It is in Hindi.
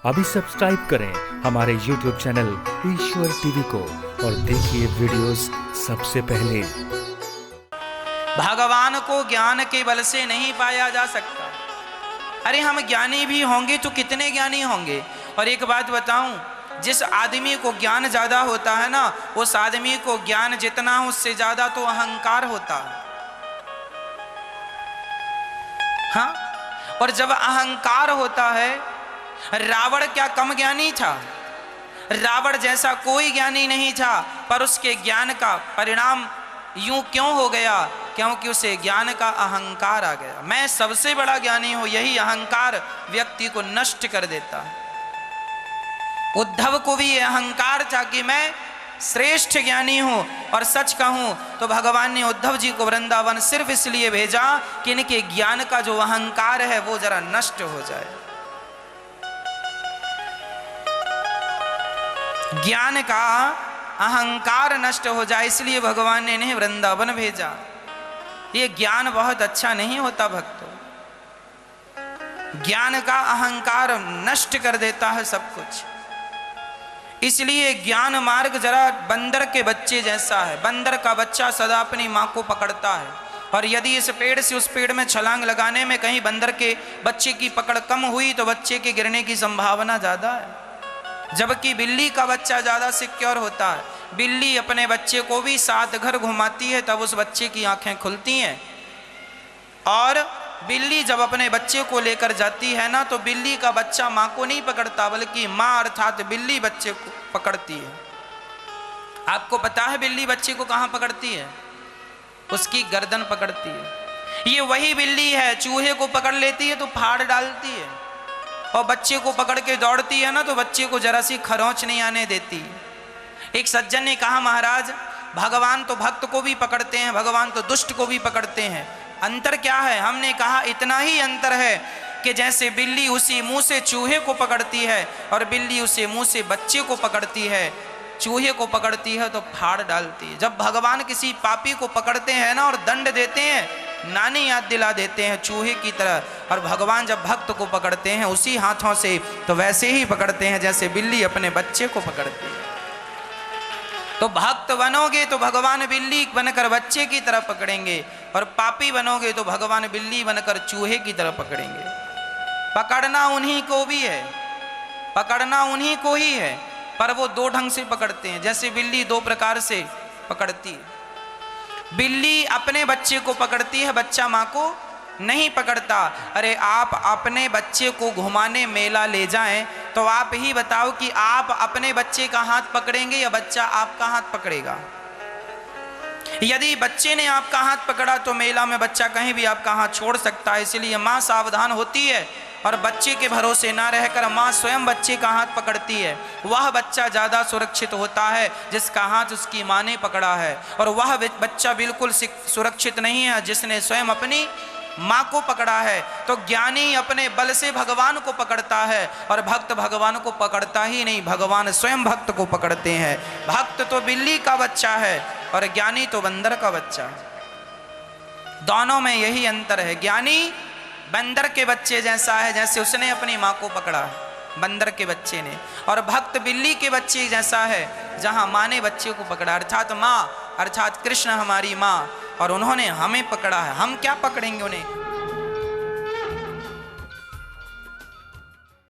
अभी सब्सक्राइब करें हमारे YouTube चैनल ईश्वर टीवी को और देखिए वीडियोस सबसे पहले। भगवान को ज्ञान के बल से नहीं पाया जा सकता। अरे हम ज्ञानी भी होंगे तो कितने ज्ञानी होंगे। और एक बात बताऊं, जिस आदमी को ज्ञान ज्यादा होता है ना, उस आदमी को ज्ञान जितना उससे ज्यादा तो अहंकार होता है। हाँ, और जब अहंकार होता है, रावण क्या कम ज्ञानी था? रावण जैसा कोई ज्ञानी नहीं था, पर उसके ज्ञान का परिणाम यूं क्यों हो गया? क्योंकि उसे ज्ञान का अहंकार आ गया। मैं सबसे बड़ा ज्ञानी हूं, यही अहंकार व्यक्ति को नष्ट कर देता है। उद्धव को भी यह अहंकार था कि मैं श्रेष्ठ ज्ञानी हूं। और सच कहूं तो भगवान ने उद्धव जी को वृंदावन सिर्फ इसलिए भेजा कि इनके ज्ञान का जो अहंकार है वो जरा नष्ट हो जाए। ज्ञान का अहंकार नष्ट हो जाए, इसलिए भगवान ने इन्हें वृंदावन भेजा। ये ज्ञान बहुत अच्छा नहीं होता भक्तों, ज्ञान का अहंकार नष्ट कर देता है सब कुछ। इसलिए ज्ञान मार्ग जरा बंदर के बच्चे जैसा है। बंदर का बच्चा सदा अपनी माँ को पकड़ता है, और यदि इस पेड़ से उस पेड़ में छलांग लगाने में कहीं बंदर के बच्चे की पकड़ कम हुई तो बच्चे के गिरने की संभावना ज्यादा है। जबकि बिल्ली का बच्चा ज्यादा सिक्योर होता है। बिल्ली अपने बच्चे को भी 7 घर घुमाती है, तब उस बच्चे की आंखें खुलती हैं। और बिल्ली जब अपने बच्चे को लेकर जाती है ना, तो बिल्ली का बच्चा माँ को नहीं पकड़ता, बल्कि माँ अर्थात बिल्ली बच्चे को पकड़ती है। आपको पता है बिल्ली बच्चे को कहाँ पकड़ती है? उसकी गर्दन पकड़ती है। ये वही बिल्ली है, चूहे को पकड़ लेती है तो फाड़ डालती है, और बच्चे को पकड़ के दौड़ती है ना, तो बच्चे को जरा सी खरोंच नहीं आने देती। एक सज्जन ने कहा, महाराज भगवान तो भक्त को भी पकड़ते हैं, भगवान तो दुष्ट को भी पकड़ते हैं, अंतर क्या है? हमने कहा इतना ही अंतर है कि जैसे बिल्ली उसी मुंह से चूहे को पकड़ती है और बिल्ली उसी मुंह से बच्चे को पकड़ती है। चूहे को पकड़ती है तो फाड़ डालती है। जब भगवान किसी पापी को पकड़ते हैं ना और दंड देते हैं, नानी याद दिला देते हैं चूहे की तरह। और भगवान जब भक्त को पकड़ते हैं उसी हाथों से तो वैसे ही पकड़ते हैं जैसे बिल्ली अपने बच्चे को पकड़ती है। तो भक्त बनोगे तो भगवान बिल्ली बनकर बच्चे की तरह पकड़ेंगे, और पापी बनोगे तो भगवान बिल्ली बनकर चूहे की तरह पकड़ेंगे। पकड़ना उन्हीं को भी है, पकड़ना उन्हीं को ही है, पर वो 2 ढंग से पकड़ते हैं। जैसे बिल्ली 2 प्रकार से पकड़ती है। बिल्ली अपने बच्चे को पकड़ती है, बच्चा माँ को नहीं पकड़ता। अरे आप अपने बच्चे को घुमाने मेला ले जाएं तो आप ही बताओ कि आप अपने बच्चे का हाथ पकड़ेंगे या बच्चा आपका हाथ पकड़ेगा? यदि बच्चे ने आपका हाथ पकड़ा तो मेला में बच्चा कहीं भी आपका हाथ छोड़ सकता है। इसलिए माँ सावधान होती है और बच्चे के भरोसे ना रहकर माँ स्वयं बच्चे का हाथ पकड़ती है। वह बच्चा ज़्यादा सुरक्षित होता है जिसका हाथ उसकी माँ ने पकड़ा है, और वह बच्चा बिल्कुल सुरक्षित नहीं है जिसने स्वयं अपनी माँ को पकड़ा है। तो ज्ञानी अपने बल से भगवान को पकड़ता है, और भक्त भगवान को पकड़ता ही नहीं, भगवान स्वयं भक्त को पकड़ते हैं। भक्त तो बिल्ली का बच्चा है और ज्ञानी तो बंदर का बच्चा है। दोनों में यही अंतर है। ज्ञानी बंदर के बच्चे जैसा है, जैसे उसने अपनी माँ को पकड़ा है बंदर के बच्चे ने, और भक्त बिल्ली के बच्चे जैसा है जहाँ माँ ने बच्चे को पकड़ा, अर्थात माँ अर्थात कृष्ण हमारी माँ, और उन्होंने हमें पकड़ा है। हम क्या पकड़ेंगे उन्हें?